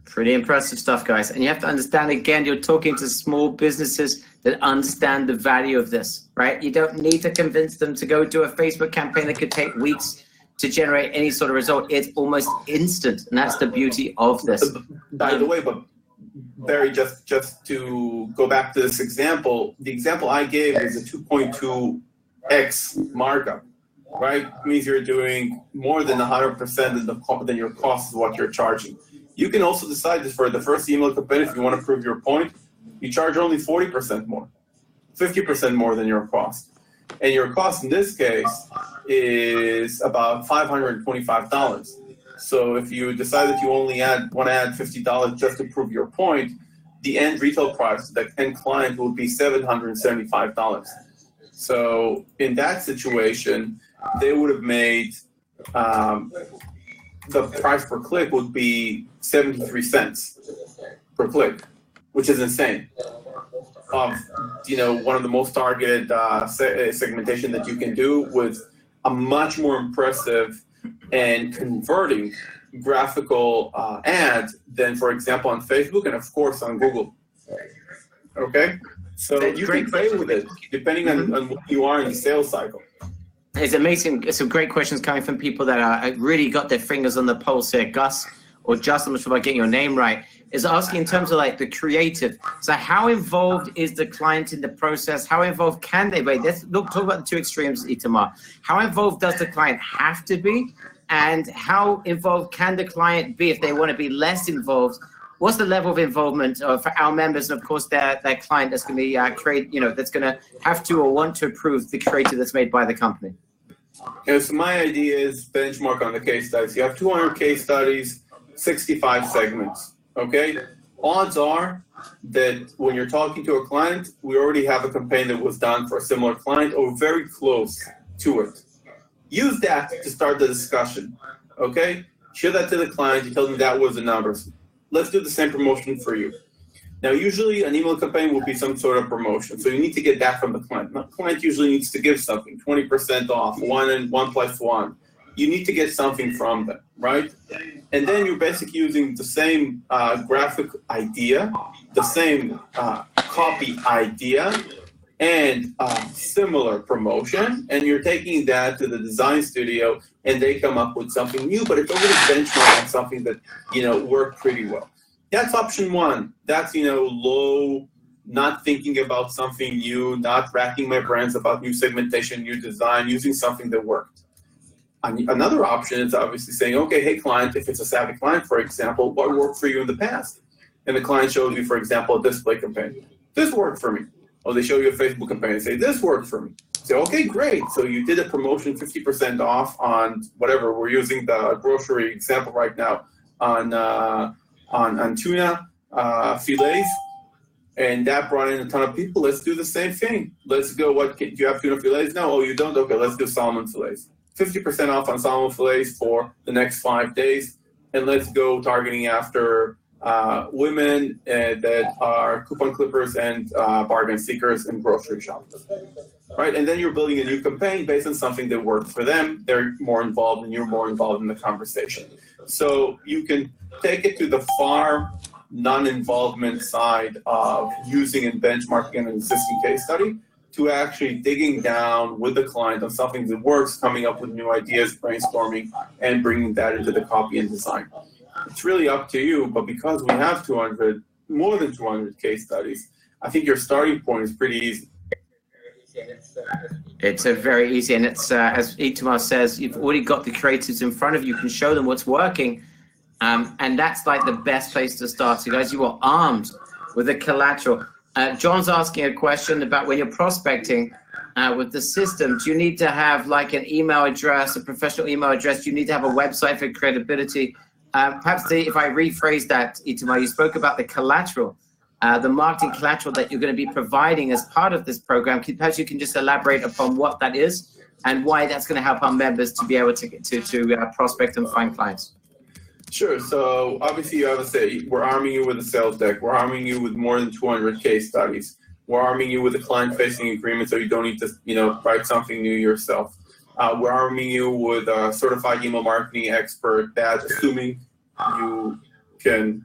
Pretty impressive stuff, guys. And you have to understand, again, you're talking to small businesses that understand the value of this, right? You don't need to convince them to go do a Facebook campaign that could take weeks to generate any sort of result. It's almost instant, and that's the beauty of this. By the way, but Barry, just to go back to this example, the example I gave is a 2.2x markup, right? It means you're doing more than 100% than your cost is what you're charging. You can also decide this for the first email campaign. If you want to prove your point, you charge only 40% more, 50% more than your cost. And your cost in this case is about $525. So if you decide that you only want to add $50 just to prove your point, the end retail price, the end client, will be $775. So in that situation, they would have made the price per click would be 73 cents per click, which is insane. One of the most targeted segmentation that you can do with a much more impressive and converting graphical ad than, for example, on Facebook and, of course, on Google. Okay? So you can play with it depending on what you are in the sales cycle. It's amazing. Some great questions coming from people that are really got their fingers on the pulse here. Gus, or Just, I'm not sure if I'm getting your name right, is asking in terms of like the creative. So how involved is the client in the process? How involved can they be? Let's talk about the two extremes, Itamar. How involved does the client have to be? And how involved can the client be if they want to be less involved? What's the level of involvement for our members and, of course, their client that's going to be that's going to have to or want to approve the creative that's made by the company? So my idea is benchmark on the case studies. You have 200 case studies, 65 segments, okay? Odds are that when you're talking to a client, we already have a campaign that was done for a similar client or very close to it. Use that to start the discussion, okay? Share that to the client. You tell them that was the numbers. Let's do the same promotion for you. Now, usually an email campaign will be some sort of promotion. So you need to get that from the client. The client usually needs to give something, 20% off, 1+1. You need to get something from them, right? And then you're basically using the same graphic idea, the same copy idea, and similar promotion, and you're taking that to the design studio, and they come up with something new, but it's already benchmarked on something that worked pretty well. That's option one. That's low, not thinking about something new, not racking my brains about new segmentation, new design, using something that worked. Another option is obviously saying, okay, hey client, if it's a savvy client, for example, what worked for you in the past? And the client shows you, for example, a display campaign. This worked for me. Or they show you a Facebook campaign and say, this worked for me. Say, okay, great. So you did a promotion 50% off on whatever. We're using the grocery example right now on tuna fillets. And that brought in a ton of people. Let's do the same thing. Let's go. Do you have tuna fillets? No. Oh, you don't? Okay, let's do salmon fillets. 50% off on salmon fillets for the next 5 days. And let's go targeting after women that are coupon clippers and bargain seekers and grocery shoppers. right? And then you're building a new campaign based on something that worked for them. They're more involved and you're more involved in the conversation. So you can take it to the far non-involvement side of using and benchmarking an existing case study to actually digging down with the client on something that works, coming up with new ideas, brainstorming, and bringing that into the copy and design. It's really up to you, but because we have more than 200 case studies, I think your starting point is pretty easy. It's a very easy, and it's as Itamar says, you've already got the creatives in front of you. You can show them what's working, and that's like the best place to start. So guys, you are armed with the collateral. John's asking a question about when you're prospecting with the system. Do you need to have like an email address, a professional email address? Do you need to have a website for credibility? Perhaps if I rephrase that, Itamar, you spoke about the collateral. The marketing collateral that you're going to be providing as part of this program. Perhaps you can just elaborate upon what that is and why that's going to help our members to be able to prospect and find clients. Sure. So obviously you have to say, we're arming you with a sales deck. We're arming you with more than 200 case studies. We're arming you with a client-facing agreement so you don't need to, write something new yourself. We're arming you with a certified email marketing expert that, assuming you can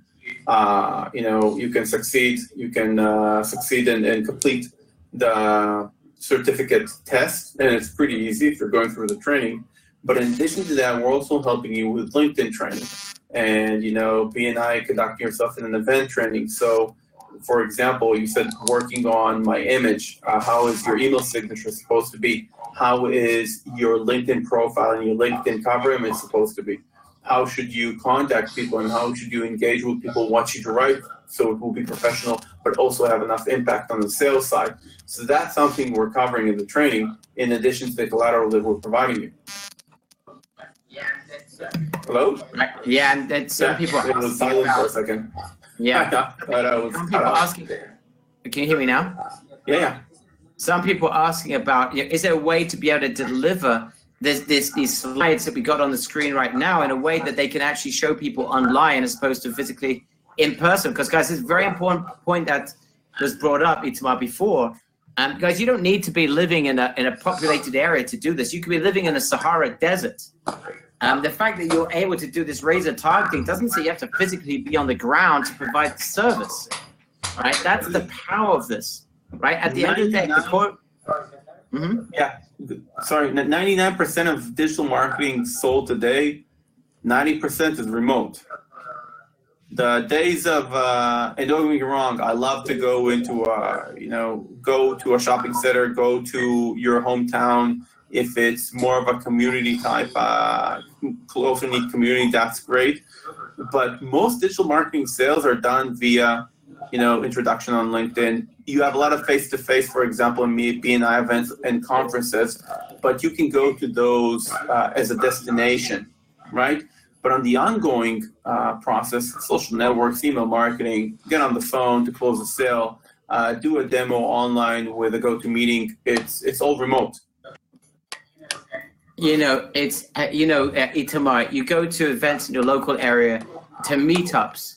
you can succeed. You can succeed and complete the certificate test, and it's pretty easy if you're going through the training. But in addition to that, we're also helping you with LinkedIn training, and BNI conducting yourself in an event training. So, for example, you said working on my image. How is your email signature supposed to be? How is your LinkedIn profile and your LinkedIn cover image supposed to be? How should you contact people and how should you engage with people, what should you write so it will be professional, but also have enough impact on the sales side. So that's something we're covering in the training, in addition to the collateral that we're providing you. Hello? Yeah, and then some people it was silent for a second. Yeah. Some people asking. Can you hear me now? Yeah. Some people asking about, is there a way to be able to deliver these slides that we got on the screen right now in a way that they can actually show people online as opposed to physically in person? Because guys, it's a very important point that was brought up, Itamar, before. Guys, you don't need to be living in a populated area to do this. You could be living in a Sahara desert. The fact that you're able to do this razor targeting doesn't say you have to physically be on the ground to provide the service, right? That's the power of this, right? At the end of the day, the core. Yeah. Sorry, 99% of digital marketing sold today, 90% is remote. The days of, and don't get me wrong, I love to go into, go to a shopping center, go to your hometown. If it's more of a community type, close-knit community, that's great. But most digital marketing sales are done via, introduction on LinkedIn. You have a lot of face-to-face, for example, in BNI events and conferences, but you can go to those as a destination, right? But on the ongoing process, social networks, email marketing, get on the phone to close a sale, do a demo online with a GoToMeeting, it's all remote. Itamar, you go to events in your local area, to meetups.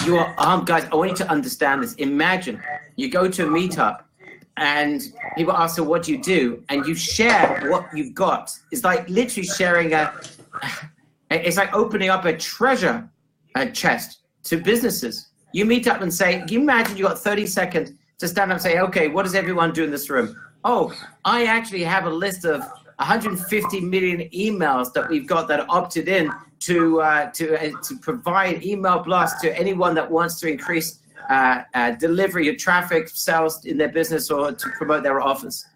You are armed, guys. I want you to understand this. Imagine you go to a meetup and people ask you, what do you do? And you share what you've got. It's like literally sharing it's like opening up a treasure chest to businesses. You meet up and say, can you imagine you got 30 seconds to stand up and say, okay, what does everyone do in this room? Oh, I actually have a list of 150 million emails that we've got that are opted in to provide email blasts to anyone that wants to increase delivery of traffic, sales in their business, or to promote their offers.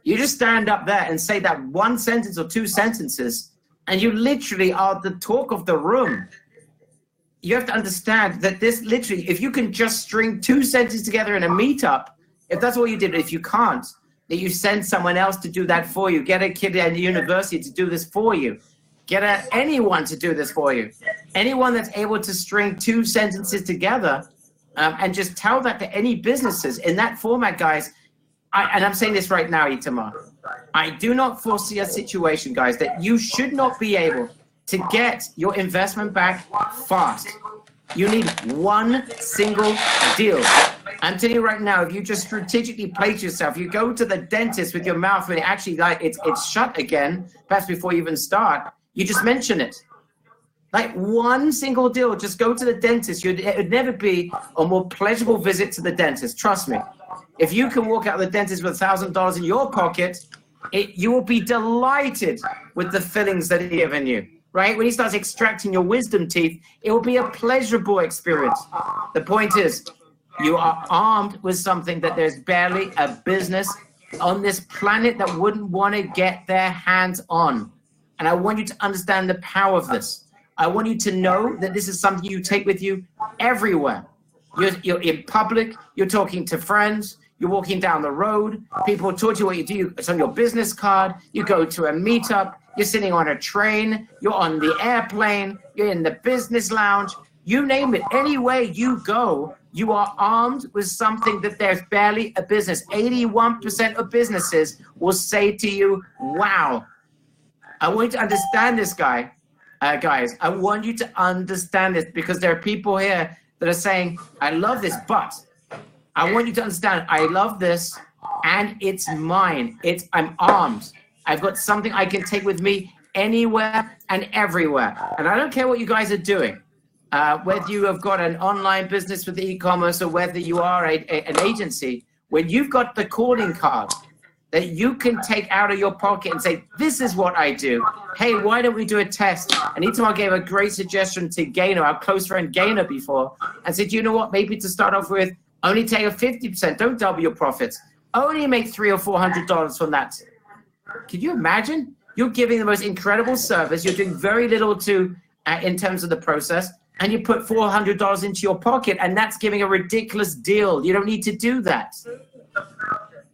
You just stand up there and say that one sentence or two sentences, and you literally are the talk of the room. You have to understand that this literally, if you can just string two sentences together in a meetup, if that's all you did, if you can't, that you send someone else to do that for you. Get a kid at the university to do this for you. Get anyone to do this for you. Anyone that's able to string two sentences together and just tell that to any businesses in that format, guys. And I'm saying this right now, Itamar. I do not foresee a situation, guys, that you should not be able to get your investment back fast. You need one single deal. I'm telling you right now, if you just strategically place yourself, you go to the dentist with your mouth and actually like it's shut again, perhaps before you even start, you just mention it. Like one single deal, just go to the dentist. It would never be a more pleasurable visit to the dentist. Trust me. If you can walk out of the dentist with $1,000 in your pocket, you will be delighted with the fillings that he's given you, right? When he starts extracting your wisdom teeth, it will be a pleasurable experience. The point is, you are armed with something that there's barely a business on this planet that wouldn't want to get their hands on. And I want you to understand the power of this. I want you to know that this is something you take with you everywhere. You're in public, you're talking to friends, you're walking down the road, people talk to you what you do, it's on your business card, you go to a meetup, you're sitting on a train, you're on the airplane, you're in the business lounge, you name it, anywhere you go, you are armed with something that there's barely a business. 81% of businesses will say to you, wow. I want you to understand this, guys. I want you to understand this because there are people here that are saying, I love this, but I want you to understand, I love this and it's mine. I'm armed. I've got something I can take with me anywhere and everywhere. And I don't care what you guys are doing. Whether you have got an online business with e-commerce or whether you are an agency, when you've got the calling card that you can take out of your pocket and say, this is what I do. Hey, why don't we do a test? And Itamar gave a great suggestion to Gaynor, our close friend Gaynor before, and said, you know what, maybe to start off with, only take a 50%, don't double your profits. Only make $300 or $400 from that. Can you imagine? You're giving the most incredible service. You're doing very little in terms of the process, and you put $400 into your pocket, and that's giving a ridiculous deal. You don't need to do that.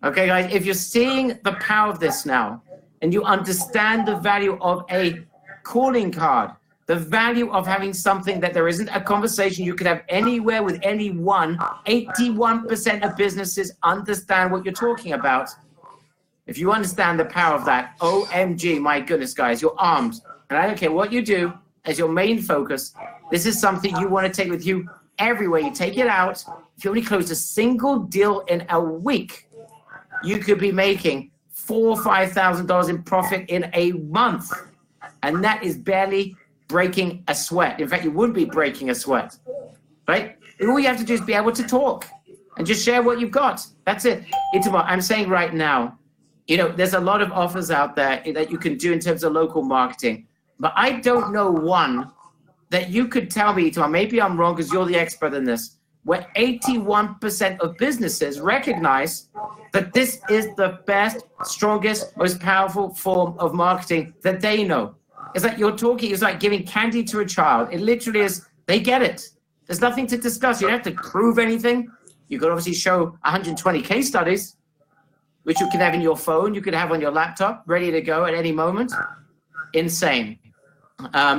Okay, guys, if you're seeing the power of this now, and you understand the value of a calling card, the value of having something that there isn't a conversation you could have anywhere with anyone, 81% of businesses understand what you're talking about. If you understand the power of that, OMG, my goodness, guys, you're armed. And I don't care what you do as your main focus. This is something you want to take with you everywhere. You take it out. If you only close a single deal in a week, you could be making $4,000 or $5,000 in profit in a month. And that is barely breaking a sweat. In fact, you wouldn't be breaking a sweat, right? All you have to do is be able to talk and just share what you've got. That's it. Itamar, I'm saying right now, there's a lot of offers out there that you can do in terms of local marketing. But I don't know one that you could tell me, Itamar, maybe I'm wrong because you're the expert in this, where 81% of businesses recognize that this is the best, strongest, most powerful form of marketing that they know. It's like it's like giving candy to a child. It literally is, they get it. There's nothing to discuss. You don't have to prove anything. You could obviously show 120 case studies, which you can have in your phone, you could have on your laptop, ready to go at any moment. Insane.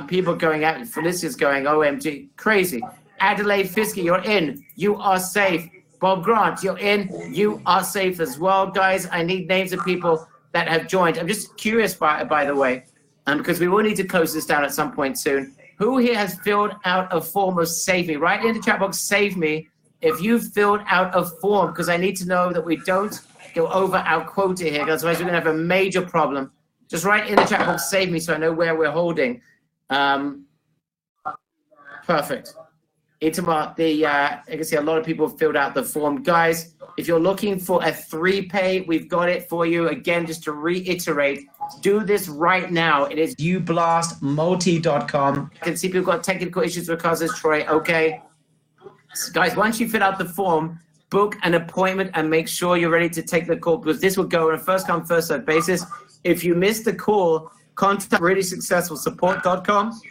People going out, Felicia's going, OMG, crazy. Adelaide Fiske, you're in. You are safe. Bob Grant, you're in. You are safe as well, guys. I need names of people that have joined. I'm just curious, by the way, because we will need to close this down at some point soon. Who here has filled out a form of Save Me? Write in the chat box, Save Me, if you've filled out a form, because I need to know that we don't go over our quota here, because otherwise we're going to have a major problem. Just write in the chat box, Save Me, so I know where we're holding. Perfect. Itamar, I can see a lot of people have filled out the form. Guys, if you're looking for a 3-pay, we've got it for you. Again, just to reiterate, do this right now. It is ublastmulti.com. I can see people got technical issues with causes, Troy. Okay. So guys, once you fill out the form, book an appointment and make sure you're ready to take the call, because this will go on a first-come, first-served basis. If you missed the call, contact reallysuccessfulsupport.com.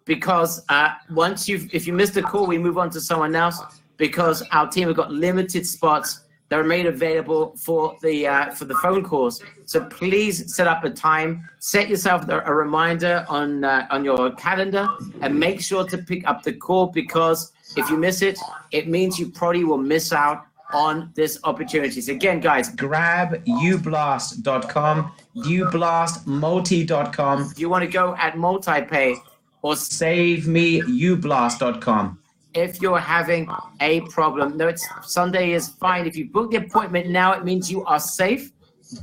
Because if you missed a call, we move on to someone else, because our team have got limited spots that are made available for the phone calls. So please set up a time, set yourself a reminder on your calendar, and make sure to pick up the call, because if you miss it, it means you probably will miss out on this opportunity. So again, guys, grab ublast.com, ublastmulti.com. If you want to go at multi-pay, or SaveMeUblast.com. if you're having a problem. No, it's Sunday is fine. If you book the appointment now, it means you are safe,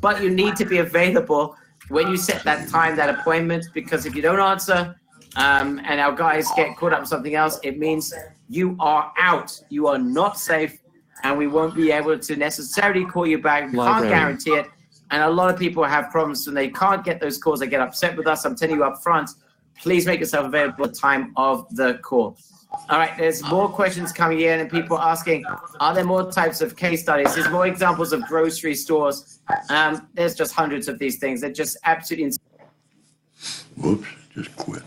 but you need to be available when you set that time, that appointment, because if you don't answer and our guys get caught up with something else, it means you are out. You are not safe, and we won't be able to necessarily call you back. We can't Library. guarantee it. And a lot of people have problems when they can't get those calls. They get upset with us. I'm telling you up front, please make yourself available at the time of the call. All right, there's more questions coming in and people asking, are there more types of case studies? There's more examples of grocery stores. There's just hundreds of these things. They're just absolutely insane. Whoops, just quit.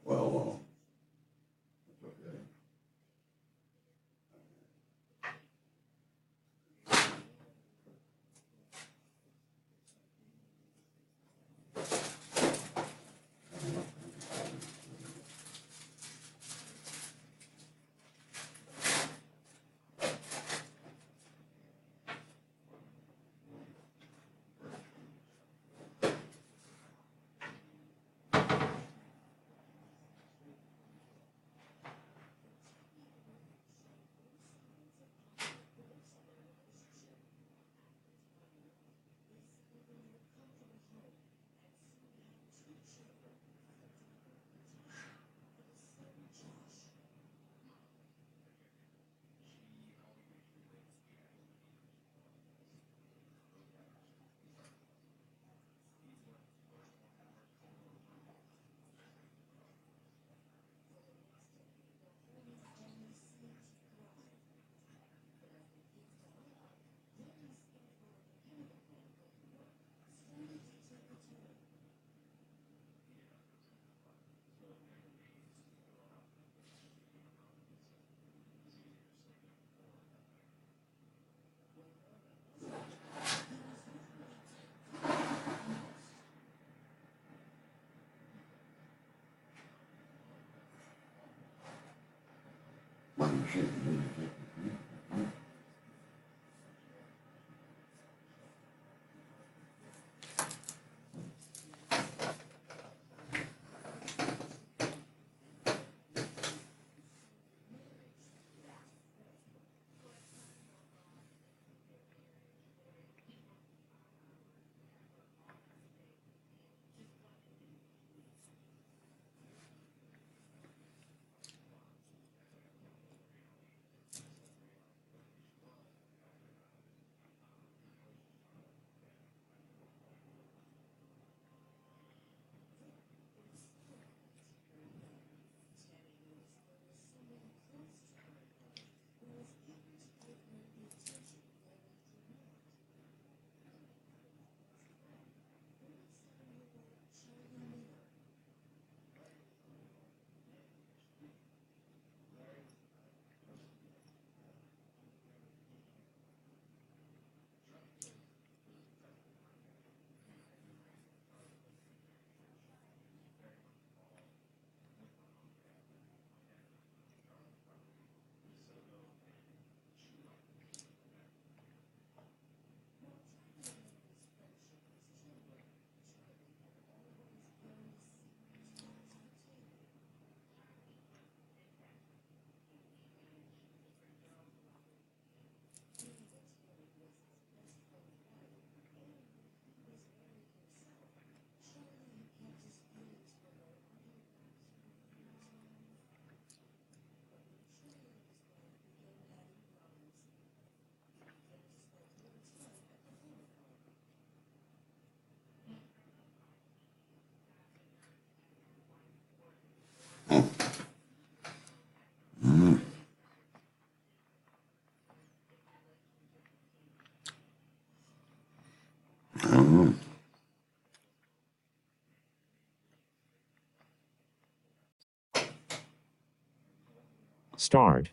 Well, okay. Start.